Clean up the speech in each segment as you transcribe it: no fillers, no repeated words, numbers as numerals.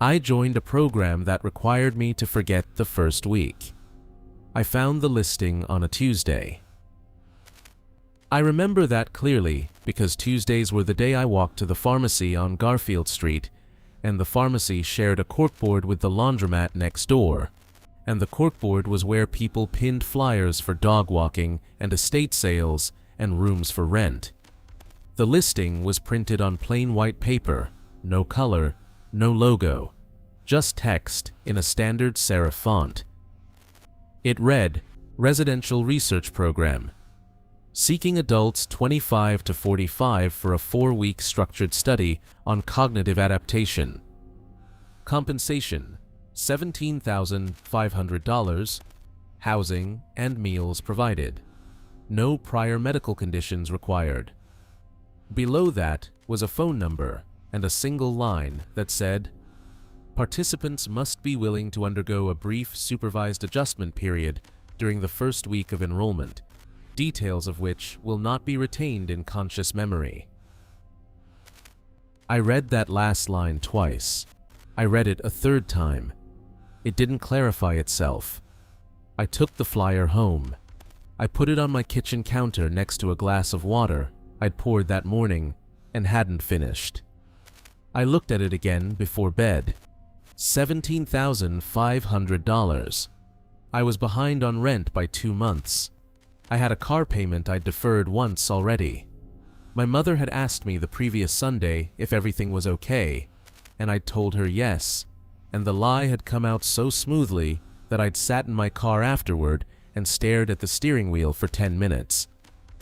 I joined a program that required me to forget the first week. I found the listing on a Tuesday. I remember that clearly because Tuesdays were the day I walked to the pharmacy on Garfield Street, and the pharmacy shared a corkboard with the laundromat next door, and the corkboard was where people pinned flyers for dog walking and estate sales and rooms for rent. The listing was printed on plain white paper, no color, no logo, just text in a standard serif font. It read, Residential Research Program. Seeking adults 25 to 45 for a 4-week structured study on cognitive adaptation. Compensation, $17,500. Housing and meals provided. No prior medical conditions required. Below that was a phone number and a single line that said, Participants must be willing to undergo a brief supervised adjustment period during the first week of enrollment, details of which will not be retained in conscious memory. I read that last line twice. I read it a third time. It didn't clarify itself. I took the flyer home. I put it on my kitchen counter next to a glass of water I'd poured that morning and hadn't finished. I looked at it again before bed. $17,500. I was behind on rent by 2 months. I had a car payment I'd deferred once already. My mother had asked me the previous Sunday if everything was okay, and I'd told her yes, and the lie had come out so smoothly that I'd sat in my car afterward and stared at the steering wheel for 10 minutes.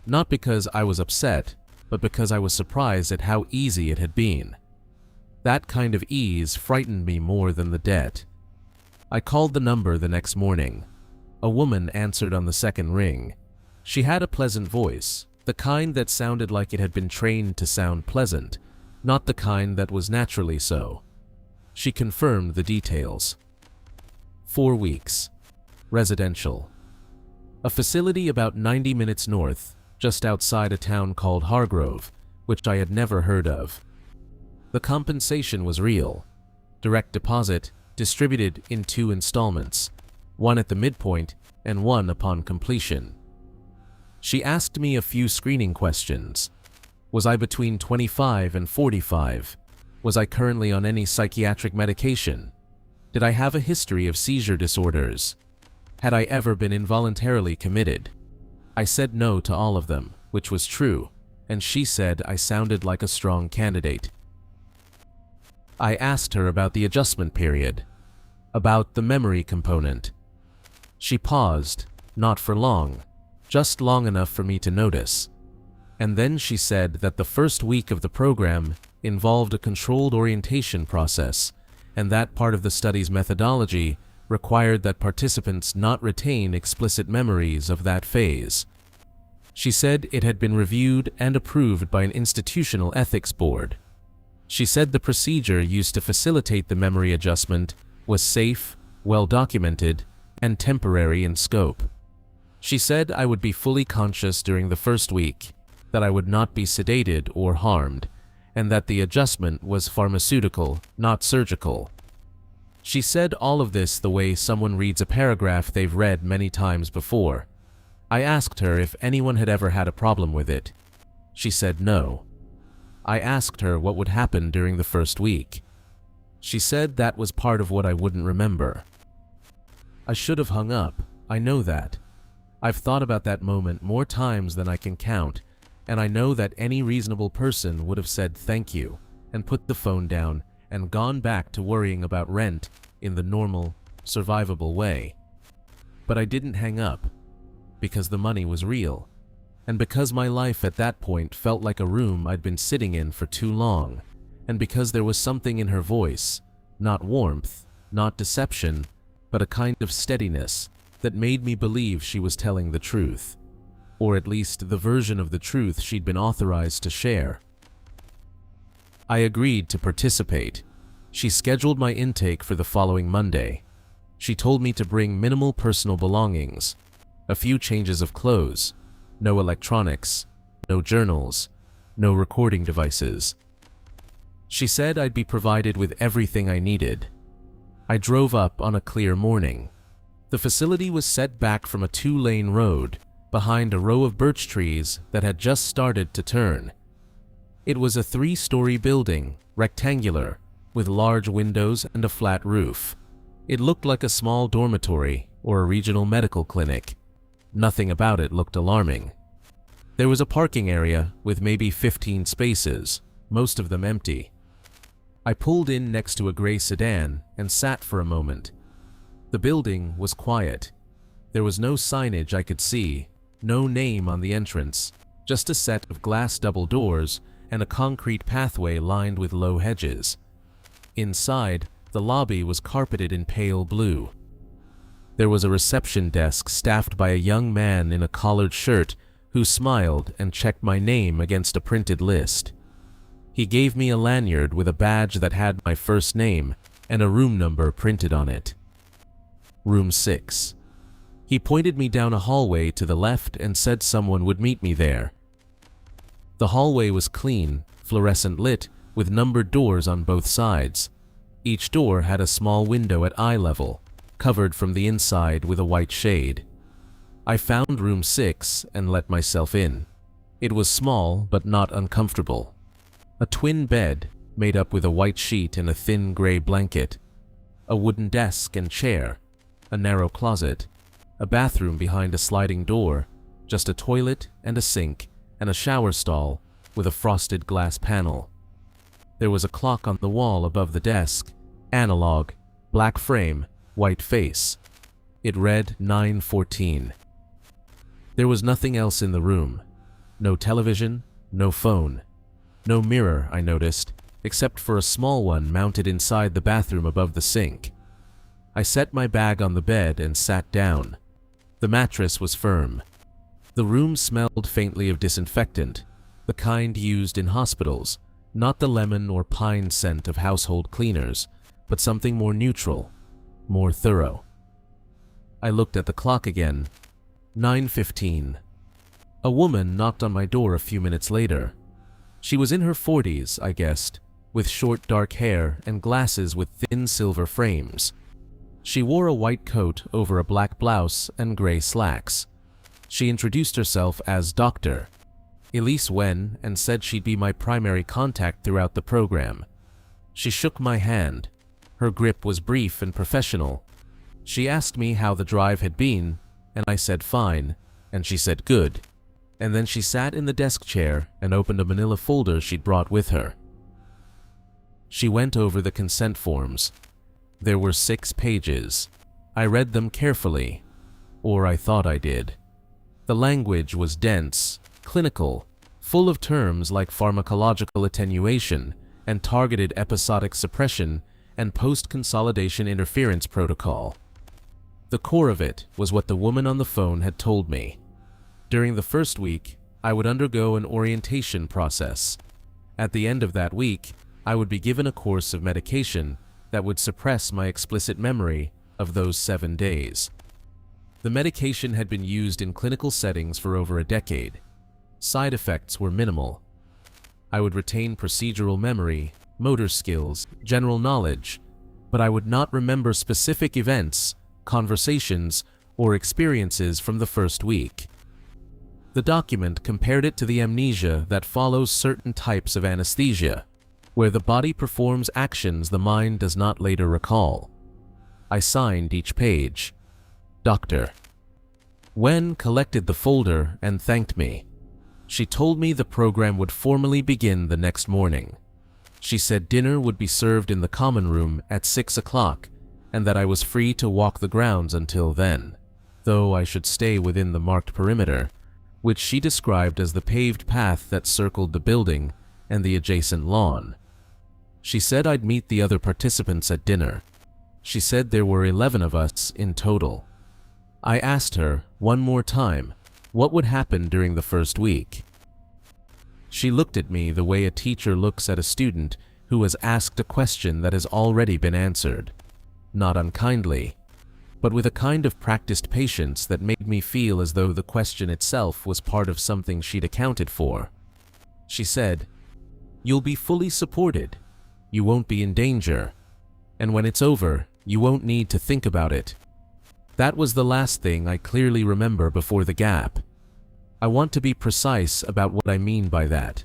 Not because I was upset, but because I was surprised at how easy it had been. That kind of ease frightened me more than the debt. I called the number the next morning. A woman answered on the second ring. She had a pleasant voice, the kind that sounded like it had been trained to sound pleasant, not the kind that was naturally so. She confirmed the details. 4 weeks. Residential. A facility about 90 minutes north, just outside a town called Hargrove, which I had never heard of. The compensation was real. Direct deposit, distributed in 2 installments, one at the midpoint and one upon completion. She asked me a few screening questions. Was I between 25 and 45? Was I currently on any psychiatric medication? Did I have a history of seizure disorders? Had I ever been involuntarily committed? I said no to all of them, which was true, and she said I sounded like a strong candidate. I asked her about the adjustment period, about the memory component. She paused, not for long, just long enough for me to notice. And then she said that the first week of the program involved a controlled orientation process, and that part of the study's methodology required that participants not retain explicit memories of that phase. She said it had been reviewed and approved by an institutional ethics board. She said the procedure used to facilitate the memory adjustment was safe, well documented, and temporary in scope. She said I would be fully conscious during the first week, that I would not be sedated or harmed, and that the adjustment was pharmaceutical, not surgical. She said all of this the way someone reads a paragraph they've read many times before. I asked her if anyone had ever had a problem with it. She said no. I asked her what would happen during the first week. She said that was part of what I wouldn't remember. I should have hung up, I know that. I've thought about that moment more times than I can count, and I know that any reasonable person would have said thank you and put the phone down and gone back to worrying about rent in the normal, survivable way. But I didn't hang up, because the money was real, and because my life at that point felt like a room I'd been sitting in for too long, and because there was something in her voice, not warmth, not deception, but a kind of steadiness that made me believe she was telling the truth, or at least the version of the truth she'd been authorized to share. I agreed to participate. She scheduled my intake for the following Monday. She told me to bring minimal personal belongings, a few changes of clothes, no electronics, no journals, no recording devices. She said I'd be provided with everything I needed. I drove up on a clear morning. The facility was set back from a 2-lane road, behind a row of birch trees that had just started to turn. It was a 3-story building, rectangular, with large windows and a flat roof. It looked like a small dormitory or a regional medical clinic. Nothing about it looked alarming. There was a parking area with maybe 15 spaces, most of them empty. I pulled in next to a gray sedan and sat for a moment. The building was quiet. There was no signage I could see, no name on the entrance, just a set of glass double doors and a concrete pathway lined with low hedges. Inside, the lobby was carpeted in pale blue. There was a reception desk staffed by a young man in a collared shirt who smiled and checked my name against a printed list. He gave me a lanyard with a badge that had my first name and a room number printed on it. Room 6. He pointed me down a hallway to the left and said someone would meet me there. The hallway was clean, fluorescent lit, with numbered doors on both sides. Each door had a small window at eye level, covered from the inside with a white shade. I found room 6 and let myself in. It was small but not uncomfortable. A twin bed, made up with a white sheet and a thin gray blanket. A wooden desk and chair. A narrow closet. A bathroom behind a sliding door. Just a toilet and a sink and a shower stall with a frosted glass panel. There was a clock on the wall above the desk. Analog, black frame, white face. It read 9:14. There was nothing else in the room. No television, no phone. No mirror, I noticed, except for a small one mounted inside the bathroom above the sink. I set my bag on the bed and sat down. The mattress was firm. The room smelled faintly of disinfectant, the kind used in hospitals, not the lemon or pine scent of household cleaners, but something more neutral, more thorough. I looked at the clock again. 9:15. A woman knocked on my door a few minutes later. She was in her 40s, I guessed, with short dark hair and glasses with thin silver frames. She wore a white coat over a black blouse and gray slacks. She introduced herself as Dr. Elise Wen and said she'd be my primary contact throughout the program. She shook my hand. Her grip was brief and professional. She asked me how the drive had been, and I said fine, and she said good. And then she sat in the desk chair and opened a manila folder she'd brought with her. She went over the consent forms. There were 6 pages. I read them carefully, or I thought I did. The language was dense, clinical, full of terms like pharmacological attenuation and targeted episodic suppression and post-consolidation interference protocol. The core of it was what the woman on the phone had told me. During the first week, I would undergo an orientation process. At the end of that week, I would be given a course of medication that would suppress my explicit memory of those 7 days. The medication had been used in clinical settings for over a decade. Side effects were minimal. I would retain procedural memory, motor skills, general knowledge, but I would not remember specific events, conversations, or experiences from the first week. The document compared it to the amnesia that follows certain types of anesthesia, where the body performs actions the mind does not later recall. I signed each page. Dr. Wen collected the folder and thanked me. She told me the program would formally begin the next morning. She said dinner would be served in the common room at 6 o'clock and that I was free to walk the grounds until then, though I should stay within the marked perimeter, which she described as the paved path that circled the building and the adjacent lawn. She said I'd meet the other participants at dinner. She said there were 11 of us in total. I asked her, one more time, what would happen during the first week. She looked at me the way a teacher looks at a student who has asked a question that has already been answered. Not unkindly, but with a kind of practiced patience that made me feel as though the question itself was part of something she'd accounted for. She said, "You'll be fully supported. you won't be in danger. And when it's over, you won't need to think about it. That was the last thing I clearly remember before the gap. I want to be precise about what I mean by that.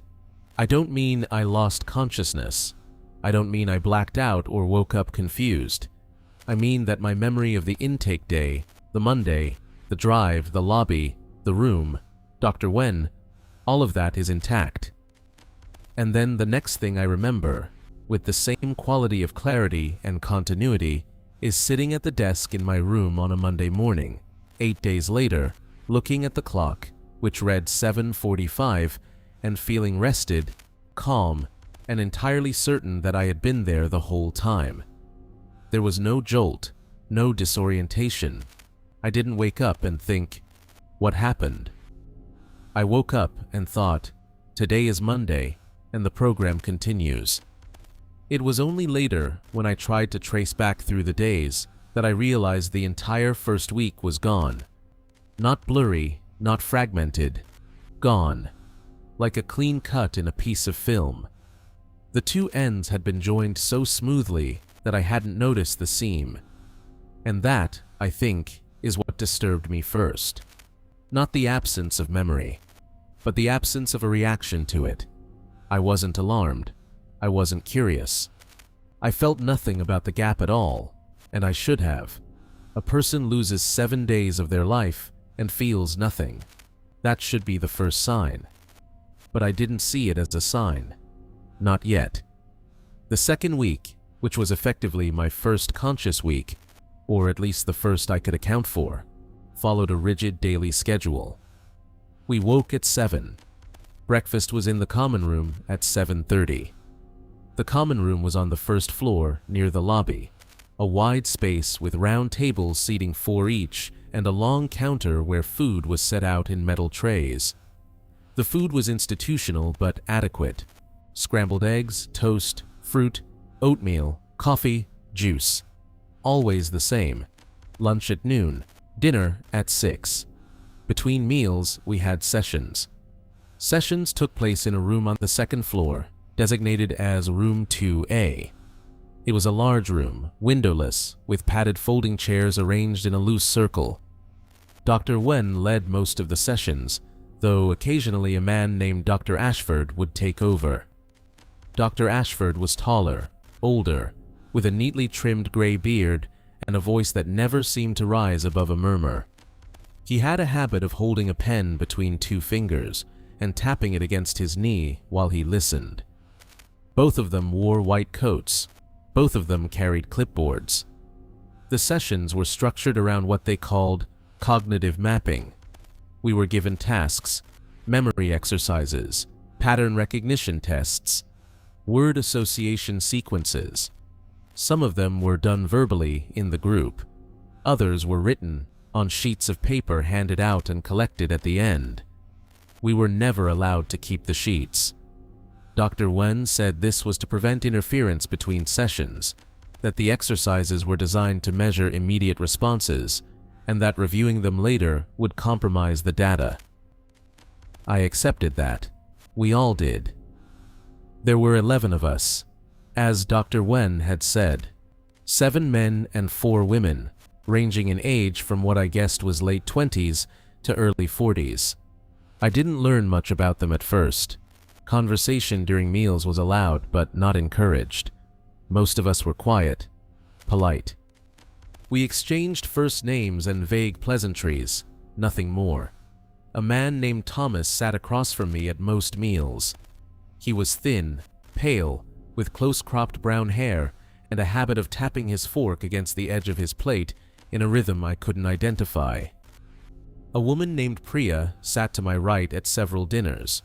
I don't mean I lost consciousness. I don't mean I blacked out or woke up confused. I mean that my memory of the intake day, the Monday, the drive, the lobby, the room, Dr. Wen, all of that is intact. And then the next thing I remember, with the same quality of clarity and continuity, is sitting at the desk in my room on a Monday morning, 8 days later, looking at the clock, which read 7:45, and feeling rested, calm, and entirely certain that I had been there the whole time. There was no jolt, no disorientation. I didn't wake up and think, what happened? I woke up and thought, today is Monday, and the program continues. It was only later, when I tried to trace back through the days, that I realized the entire first week was gone. Not blurry, not fragmented. Gone. Like a clean cut in a piece of film. The two ends had been joined so smoothly that I hadn't noticed the seam. And that, I think, is what disturbed me first. Not the absence of memory, but the absence of a reaction to it. I wasn't alarmed. I wasn't curious. I felt nothing about the gap at all, and I should have. A person loses 7 days of their life and feels nothing. That should be the first sign. But I didn't see it as a sign. Not yet. The second week, which was effectively my first conscious week, or at least the first I could account for, followed a rigid daily schedule. We woke at 7. Breakfast was in the common room at 7:30. The common room was on the first floor near the lobby, a wide space with round tables seating 4 each and a long counter where food was set out in metal trays. The food was institutional but adequate. Scrambled eggs, toast, fruit, oatmeal, coffee, juice. Always the same. Lunch at noon, dinner at 6. Between meals, we had sessions. Sessions took place in a room on the second floor, designated as Room 2A. It was a large room, windowless, with padded folding chairs arranged in a loose circle. Dr. Wen led most of the sessions, though occasionally a man named Dr. Ashford would take over. Dr. Ashford was taller, older, with a neatly trimmed gray beard and a voice that never seemed to rise above a murmur. He had a habit of holding a pen between 2 fingers and tapping it against his knee while he listened. Both of them wore white coats. Both of them carried clipboards. The sessions were structured around what they called cognitive mapping. We were given tasks, memory exercises, pattern recognition tests, word association sequences. Some of them were done verbally in the group. Others were written on sheets of paper handed out and collected at the end. We were never allowed to keep the sheets. Dr. Wen said this was to prevent interference between sessions, that the exercises were designed to measure immediate responses, and that reviewing them later would compromise the data. I accepted that. We all did. There were 11 of us. As Dr. Wen had said, 7 men and 4 women, ranging in age from what I guessed was late 20s to early 40s. I didn't learn much about them at first. Conversation during meals was allowed but not encouraged. Most of us were quiet, polite. We exchanged first names and vague pleasantries, nothing more. A man named Thomas sat across from me at most meals. He was thin, pale, with close-cropped brown hair and a habit of tapping his fork against the edge of his plate in a rhythm I couldn't identify. A woman named Priya sat to my right at several dinners.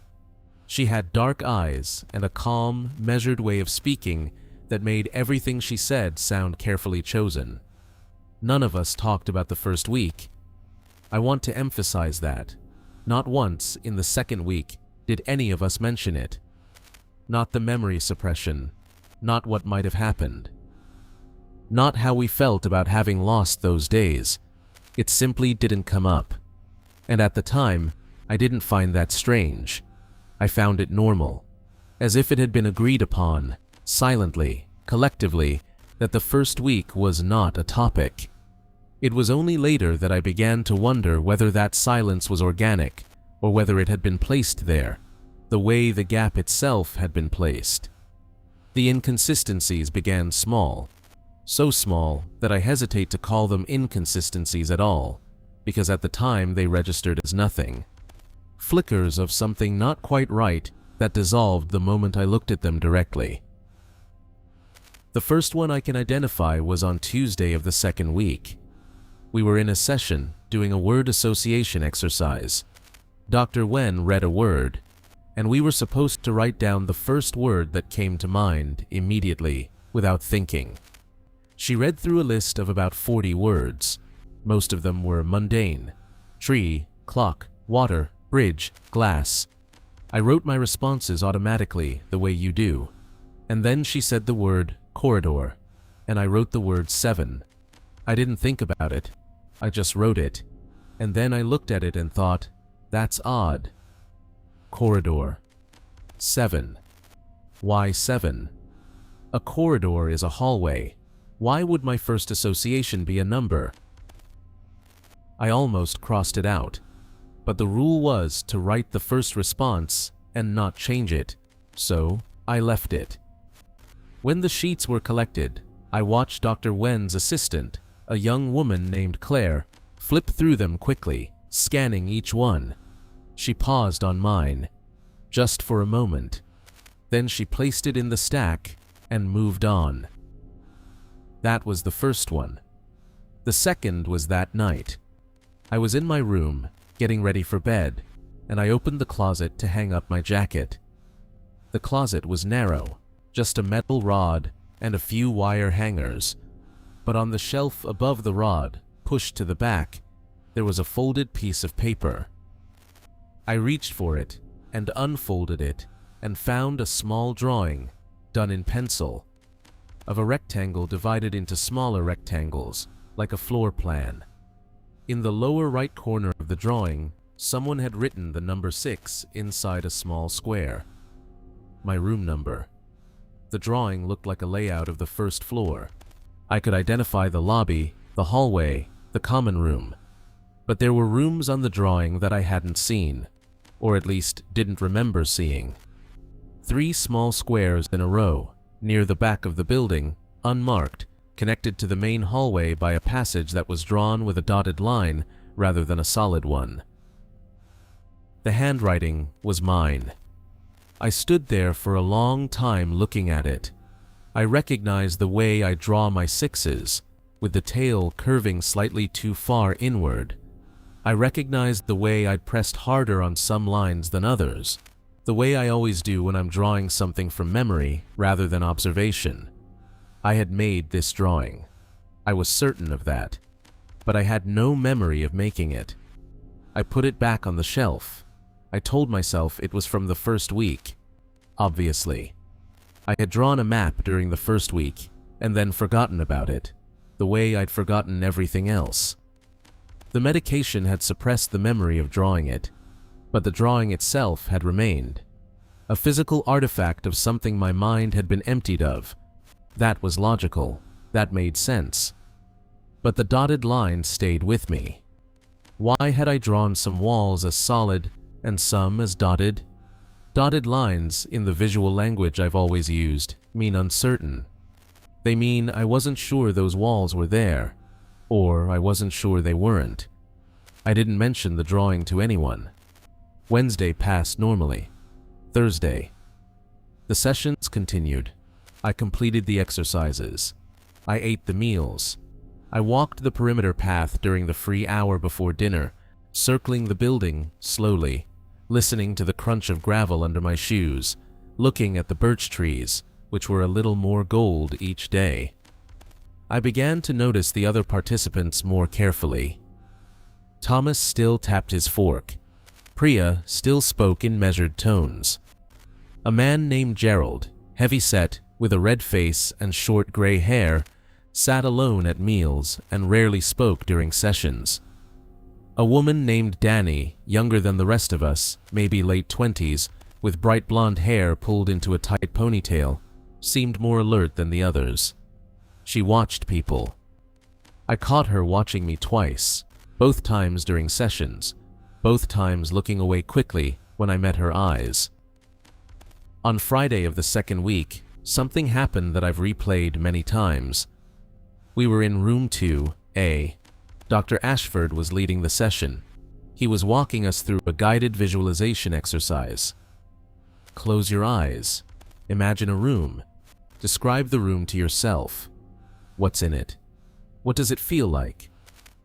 She had dark eyes and a calm, measured way of speaking that made everything she said sound carefully chosen. None of us talked about the first week. I want to emphasize that. Not once in the second week did any of us mention it. Not the memory suppression, not what might have happened. Not how we felt about having lost those days. It simply didn't come up. And at the time, I didn't find that strange. I found it normal, as if it had been agreed upon, silently, collectively, that the first week was not a topic. It was only later that I began to wonder whether that silence was organic, or whether it had been placed there, the way the gap itself had been placed. The inconsistencies began small, so small that I hesitate to call them inconsistencies at all, because at the time they registered as nothing. Flickers of something not quite right that dissolved the moment I looked at them directly. The first one I can identify was on Tuesday of the second week. We were in a session doing a word association exercise. Dr. Wen read a word, and we were supposed to write down the first word that came to mind immediately, without thinking. She read through a list of about 40 words. Most of them were mundane: tree, clock, water, bridge, glass. I wrote my responses automatically, the way you do. And then she said the word corridor, and I wrote the word 7. I didn't think about it. I just wrote it. And then I looked at it and thought, that's odd. Corridor. 7. Why 7? A corridor is a hallway. Why would my first association be a number? I almost crossed it out, but the rule was to write the first response and not change it, so I left it. When the sheets were collected, I watched Dr. Wen's assistant, a young woman named Claire, flip through them quickly, scanning each one. She paused on mine, just for a moment. Then she placed it in the stack and moved on. That was the first one. The second was that night. I was in my room, getting ready for bed, and I opened the closet to hang up my jacket. The closet was narrow, just a metal rod and a few wire hangers, but on the shelf above the rod, pushed to the back, there was a folded piece of paper. I reached for it and unfolded it and found a small drawing, done in pencil, of a rectangle divided into smaller rectangles, like a floor plan. In the lower right corner of the drawing, someone had written the number 6 inside a small square. My room number. The drawing looked like a layout of the first floor. I could identify the lobby, the hallway, the common room. But there were rooms on the drawing that I hadn't seen, or at least didn't remember seeing. 3 small squares in a row, near the back of the building, unmarked, connected to the main hallway by a passage that was drawn with a dotted line rather than a solid one. The handwriting was mine. I stood there for a long time looking at it. I recognized the way I draw my 6s, with the tail curving slightly too far inward. I recognized the way I'd pressed harder on some lines than others, the way I always do when I'm drawing something from memory rather than observation. I had made this drawing. I was certain of that, but I had no memory of making it. I put it back on the shelf. I told myself it was from the first week. Obviously. I had drawn a map during the first week and then forgotten about it, the way I'd forgotten everything else. The medication had suppressed the memory of drawing it, but the drawing itself had remained. A physical artifact of something my mind had been emptied of. That was logical. That made sense. But the dotted line stayed with me. Why had I drawn some walls as solid and some as dotted? Dotted lines, in the visual language I've always used, mean uncertain. They mean I wasn't sure those walls were there, or I wasn't sure they weren't. I didn't mention the drawing to anyone. Wednesday passed normally. Thursday. The sessions continued. I completed the exercises. I ate the meals. I walked the perimeter path during the free hour before dinner, circling the building slowly, listening to the crunch of gravel under my shoes, looking at the birch trees, which were a little more gold each day. I began to notice the other participants more carefully. Thomas still tapped his fork. Priya still spoke in measured tones. A man named Gerald, heavy-set, with a red face and short gray hair, sat alone at meals and rarely spoke during sessions. A woman named Danny, younger than the rest of us, maybe late 20s, with bright blonde hair pulled into a tight ponytail, seemed more alert than the others. She watched people. I caught her watching me twice, both times during sessions, both times looking away quickly when I met her eyes. On Friday of the second week, something happened that I've replayed many times. We were in room 2A. Dr. Ashford was leading the session. He was walking us through a guided visualization exercise. Close your eyes. Imagine a room. Describe the room to yourself. What's in it? What does it feel like?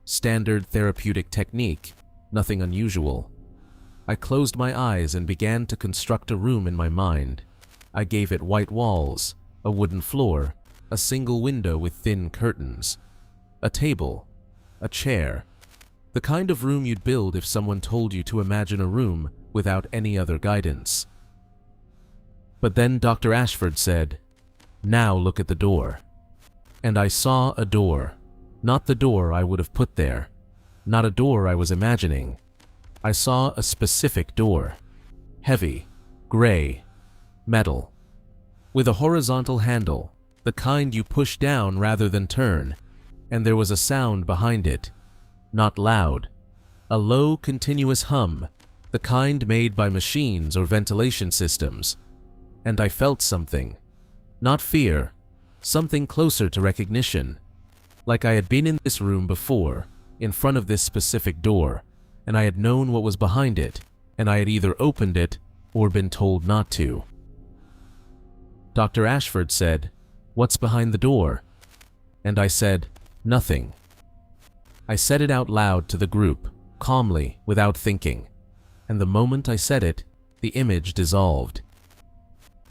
Standard therapeutic technique, nothing unusual. I closed my eyes and began to construct a room in my mind. I gave it white walls, a wooden floor, a single window with thin curtains, a table, a chair, the kind of room you'd build if someone told you to imagine a room without any other guidance. But then Dr. Ashford said, "Now look at the door." And I saw a door, not the door I would have put there, not a door I was imagining. I saw a specific door, heavy, gray, metal, with a horizontal handle, the kind you push down rather than turn, and there was a sound behind it, not loud, a low continuous hum, the kind made by machines or ventilation systems. And I felt something, not fear, something closer to recognition, like I had been in this room before, in front of this specific door, and I had known what was behind it, and I had either opened it or been told not to. Dr. Ashford said, "What's behind the door?" And I said, "Nothing." I said it out loud to the group, calmly, without thinking, and the moment I said it, the image dissolved.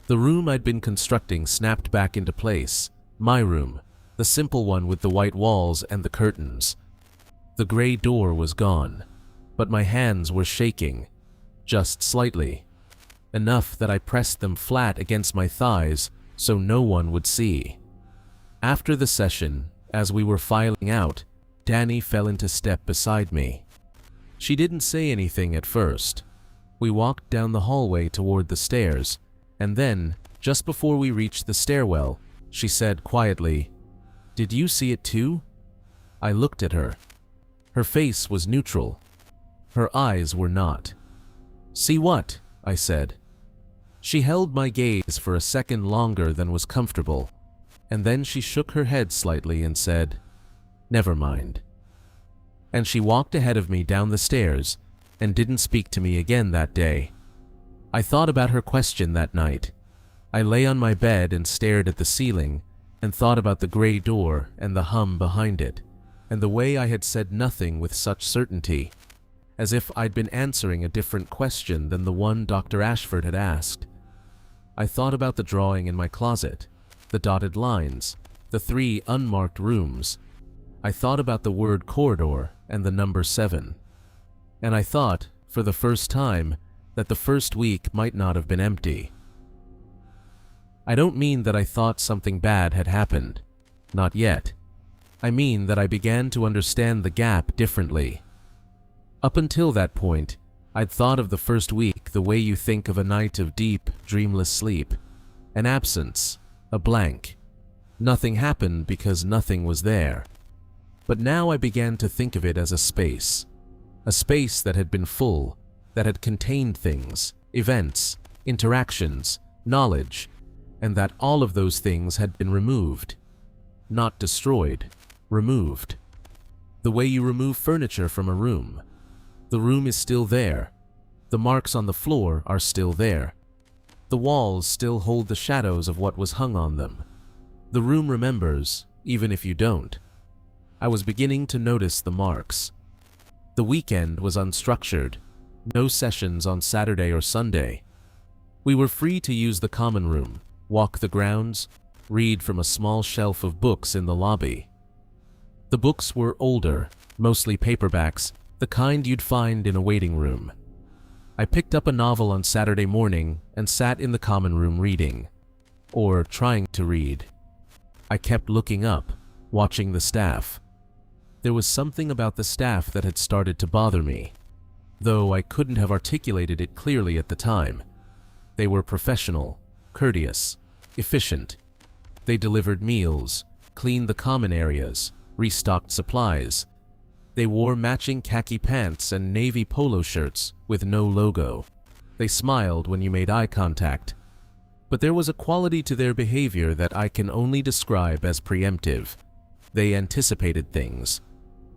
The room I'd been constructing snapped back into place, my room, the simple one with the white walls and the curtains. The gray door was gone, but my hands were shaking, just slightly, enough that I pressed them flat against my thighs so no one would see. After the session, as we were filing out, Danny fell into step beside me. She didn't say anything at first. We walked down the hallway toward the stairs, and then, just before we reached the stairwell, she said quietly, "Did you see it too?" I looked at her. Her face was neutral. Her eyes were not. "See what?" I said. She held my gaze for a second longer than was comfortable, and then she shook her head slightly and said, "Never mind." And she walked ahead of me down the stairs and didn't speak to me again that day. I thought about her question that night. I lay on my bed and stared at the ceiling and thought about the gray door and the hum behind it, and the way I had said nothing with such certainty, as if I'd been answering a different question than the one Dr. Ashford had asked. I thought about the drawing in my closet, the dotted lines, the 3 unmarked rooms. I thought about the word corridor and the number 7. And I thought, for the first time, that the first week might not have been empty. I don't mean that I thought something bad had happened. Not yet. I mean that I began to understand the gap differently. Up until that point, I'd thought of the first week the way you think of a night of deep, dreamless sleep. An absence, a blank. Nothing happened because nothing was there. But now I began to think of it as a space that had been full, that had contained things, events, interactions, knowledge, and that all of those things had been removed. Not destroyed, removed. The way you remove furniture from a room. The room is still there. The marks on the floor are still there. The walls still hold the shadows of what was hung on them. The room remembers, even if you don't. I was beginning to notice the marks. The weekend was unstructured. No sessions on Saturday or Sunday. We were free to use the common room, walk the grounds, read from a small shelf of books in the lobby. The books were older, mostly paperbacks, the kind you'd find in a waiting room. I picked up a novel on Saturday morning and sat in the common room reading, or trying to read. I kept looking up, watching the staff. There was something about the staff that had started to bother me, though I couldn't have articulated it clearly at the time. They were professional, courteous, efficient. They delivered meals, cleaned the common areas, restocked supplies. They wore matching khaki pants and navy polo shirts with no logo. They smiled when you made eye contact. But there was a quality to their behavior that I can only describe as preemptive. They anticipated things.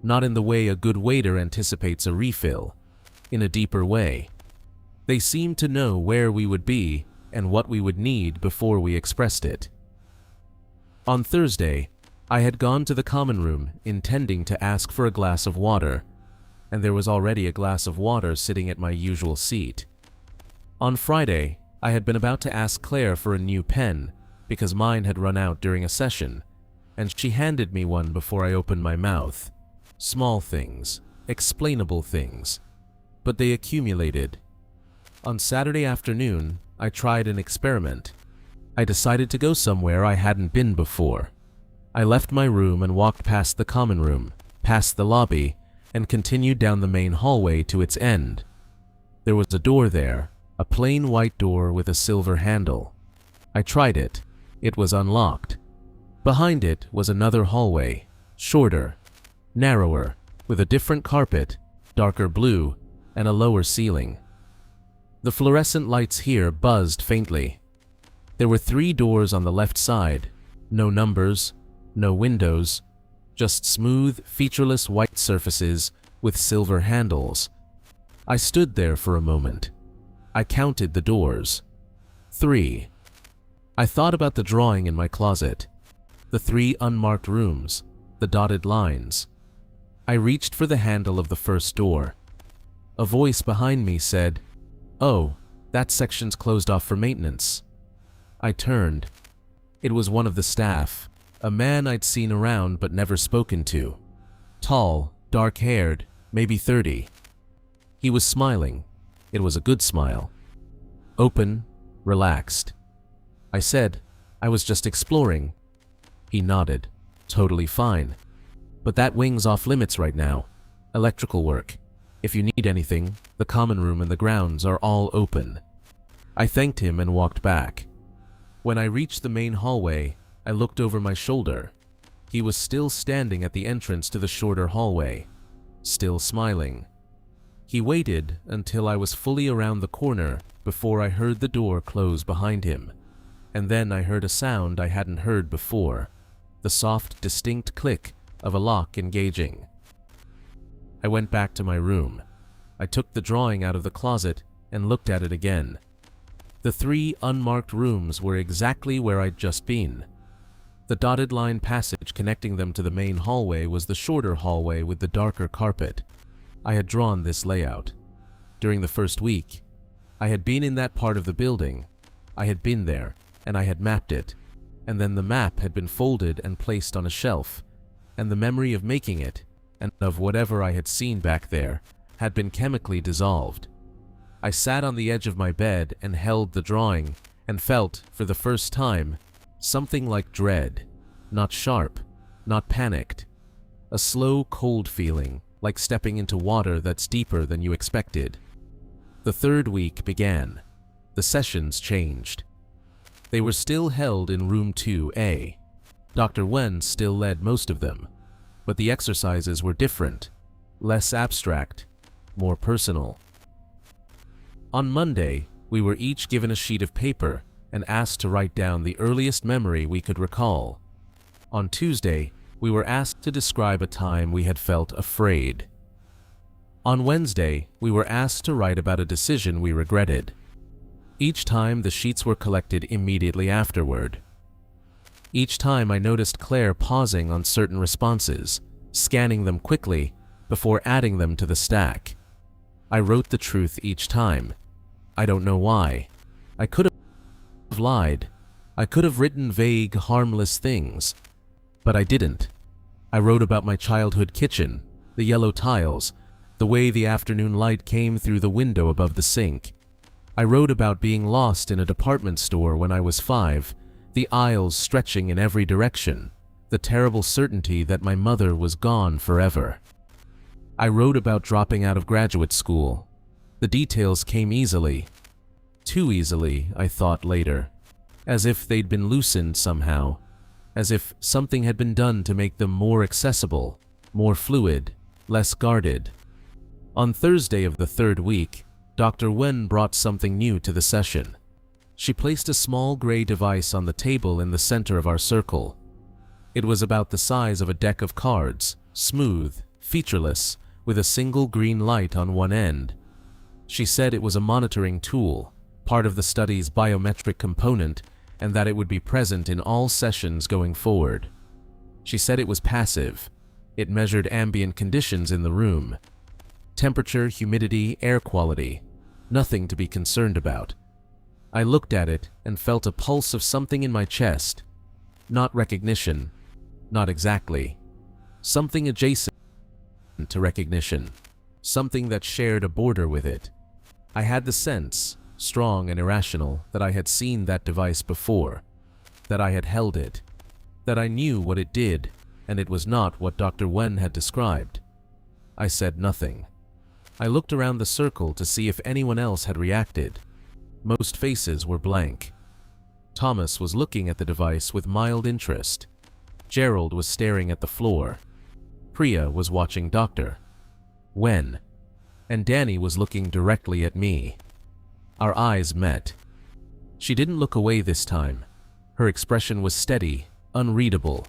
Not in the way a good waiter anticipates a refill. In a deeper way. They seemed to know where we would be and what we would need before we expressed it. On Thursday, I had gone to the common room intending to ask for a glass of water, and there was already a glass of water sitting at my usual seat. On Friday, I had been about to ask Claire for a new pen because mine had run out during a session, and she handed me one before I opened my mouth. Small things, explainable things, but they accumulated. On Saturday afternoon, I tried an experiment. I decided to go somewhere I hadn't been before. I left my room and walked past the common room, past the lobby, and continued down the main hallway to its end. There was a door there, a plain white door with a silver handle. I tried it. It was unlocked. Behind it was another hallway, shorter, narrower, with a different carpet, darker blue, and a lower ceiling. The fluorescent lights here buzzed faintly. There were 3 doors on the left side, no numbers, no windows, just smooth, featureless white surfaces with silver handles. I stood there for a moment. I counted the doors. 3. I thought about the drawing in my closet, the 3 unmarked rooms, the dotted lines. I reached for the handle of the first door. A voice behind me said, "Oh, that section's closed off for maintenance." I turned. It was one of the staff, a man I'd seen around but never spoken to. Tall, dark-haired, maybe 30. He was smiling. It was a good smile. Open, relaxed. I said, "I was just exploring." He nodded. "Totally fine. But that wing's off limits right now. Electrical work. If you need anything, the common room and the grounds are all open." I thanked him and walked back. When I reached the main hallway, I looked over my shoulder. He was still standing at the entrance to the shorter hallway, still smiling. He waited until I was fully around the corner before I heard the door close behind him, and then I heard a sound I hadn't heard before, the soft, distinct click of a lock engaging. I went back to my room. I took the drawing out of the closet and looked at it again. The 3 unmarked rooms were exactly where I'd just been. The dotted line passage connecting them to the main hallway was the shorter hallway with the darker carpet. I had drawn this layout. During the first week, I had been in that part of the building. I had been there, and I had mapped it, and then the map had been folded and placed on a shelf, and the memory of making it, and of whatever I had seen back there, had been chemically dissolved. I sat on the edge of my bed and held the drawing, and felt, for the first time, something like dread. Not sharp, not panicked. A slow, cold feeling, like stepping into water that's deeper than you expected. The 3rd week began. The sessions changed. They were still held in room 2A. Dr. Wen still led most of them, but the exercises were different, less abstract, more personal. On Monday, we were each given a sheet of paper and asked to write down the earliest memory we could recall. On Tuesday, we were asked to describe a time we had felt afraid. On Wednesday, we were asked to write about a decision we regretted. Each time, the sheets were collected immediately afterward. Each time, I noticed Claire pausing on certain responses, scanning them quickly before adding them to the stack. I wrote the truth each time. I don't know why. I could have lied. I could have written vague, harmless things. But I didn't. I wrote about my childhood kitchen, the yellow tiles, the way the afternoon light came through the window above the sink. I wrote about being lost in a department store when I was 5, the aisles stretching in every direction, the terrible certainty that my mother was gone forever. I wrote about dropping out of graduate school. The details came easily. Too easily, I thought later. as if they'd been loosened somehow, as if something had been done to make them more accessible, more fluid, less guarded. On Thursday of the third week, Dr. Wen brought something new to the session. She placed a small gray device on the table in the center of our circle. It was about the size of a deck of cards, smooth, featureless, with a single green light on one end. She said it was a monitoring tool, part of the study's biometric component, and that it would be present in all sessions going forward. She said it was passive. It measured ambient conditions in the room. Temperature, humidity, air quality. Nothing to be concerned about. I looked at it and felt a pulse of something in my chest. Not recognition. Not exactly. Something adjacent to recognition. Something that shared a border with it. I had the sense, strong and irrational, that I had seen that device before, that I had held it, that I knew what it did, and it was not what Dr. Wen had described. I said nothing. I looked around the circle to see if anyone else had reacted. Most faces were blank. Thomas was looking at the device with mild interest. Gerald was staring at the floor. Priya was watching Dr. Wen, and Danny was looking directly at me. Our eyes met. She didn't look away this time. Her expression was steady, unreadable,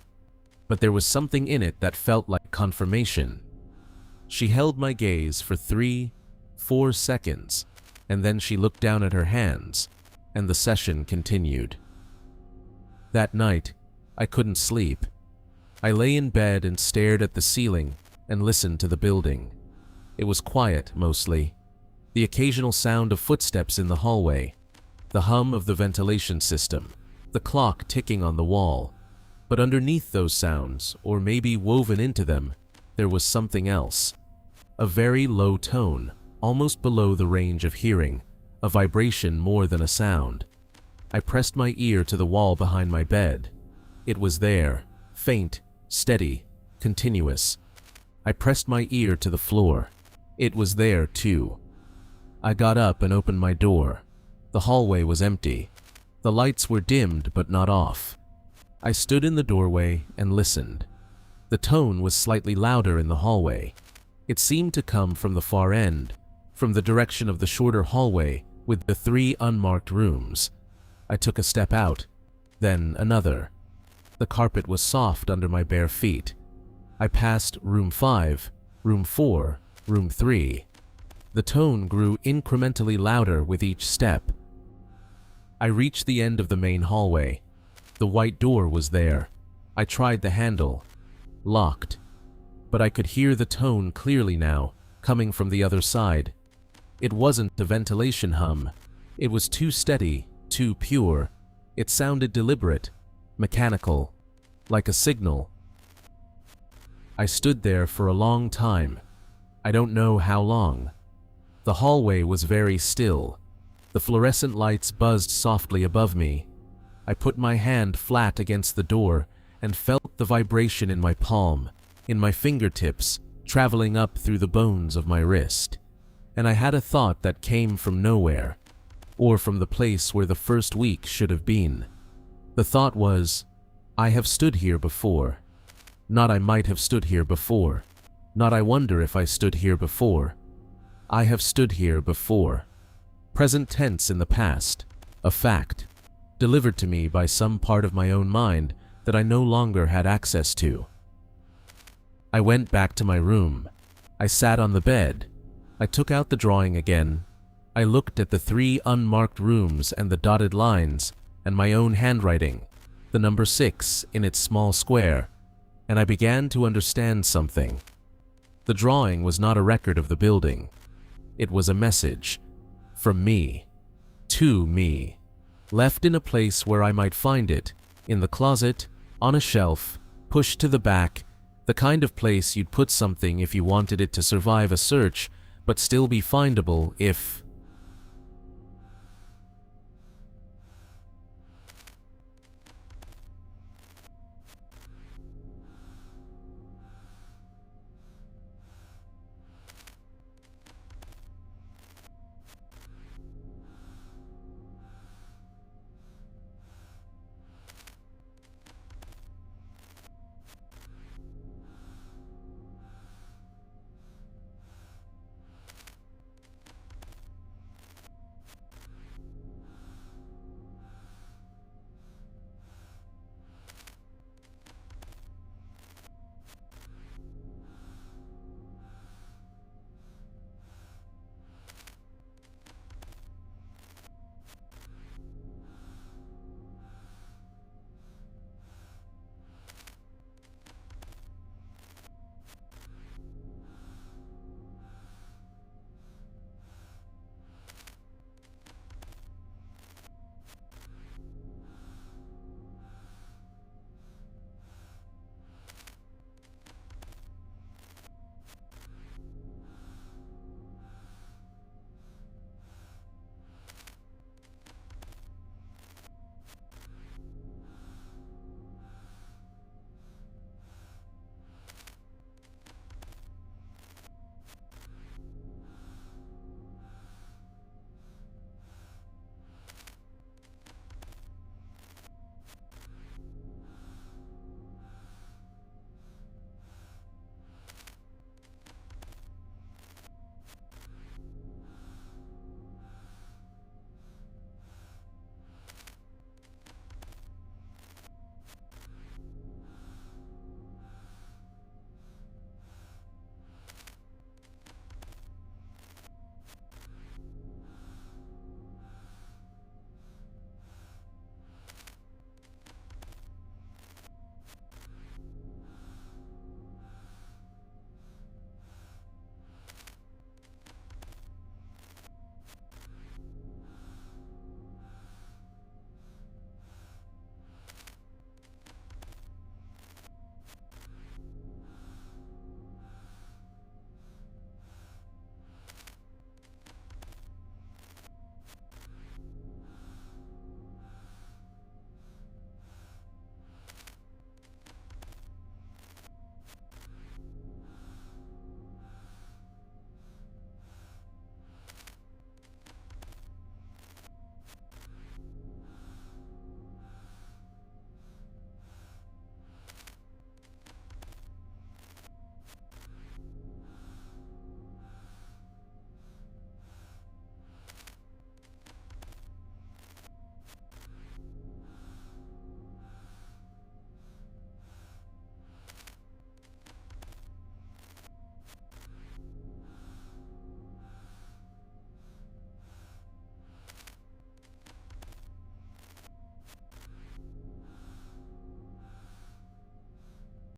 but there was something in it that felt like confirmation. She held my gaze for 3-4 seconds, and then she looked down at her hands, and the session continued. That night, I couldn't sleep. I lay in bed and stared at the ceiling and listened to the building. It was quiet, mostly. The occasional sound of footsteps in the hallway, the hum of the ventilation system, the clock ticking on the wall. But underneath those sounds, or maybe woven into them, there was something else. A very low tone, almost below the range of hearing, a vibration more than a sound. I pressed my ear to the wall behind my bed. It was there, faint, steady, continuous. I pressed my ear to the floor. It was there, too. I got up and opened my door. The hallway was empty. The lights were dimmed but not off. I stood in the doorway and listened. The tone was slightly louder in the hallway. It seemed to come from the far end, from the direction of the shorter hallway with the 3 unmarked rooms. I took a step out, then another. The carpet was soft under my bare feet. I passed room 5, room 4, room 3. The tone grew incrementally louder with each step. I reached the end of the main hallway. The white door was there. I tried the handle. Locked. But I could hear the tone clearly now, coming from the other side. It wasn't a ventilation hum. It was too steady, too pure. It sounded deliberate, mechanical, like a signal. I stood there for a long time. I don't know how long. The hallway was very still. The fluorescent lights buzzed softly above me. I put my hand flat against the door and felt the vibration in my palm, in my fingertips, traveling up through the bones of my wrist. And I had a thought that came from nowhere, or from the place where the first week should have been. The thought was, I have stood here before. Not I might have stood here before. Not I wonder if I stood here before. I have stood here before. Present tense in the past, a fact, delivered to me by some part of my own mind that I no longer had access to. I went back to my room. I sat on the bed. I took out the drawing again. I looked at the 3 unmarked rooms and the dotted lines, and my own handwriting, the number 6 in its small square, and I began to understand something. The drawing was not a record of the building. It was a message. From me. To me. Left in a place where I might find it, in the closet, on a shelf, pushed to the back, the kind of place you'd put something if you wanted it to survive a search, but still be findable if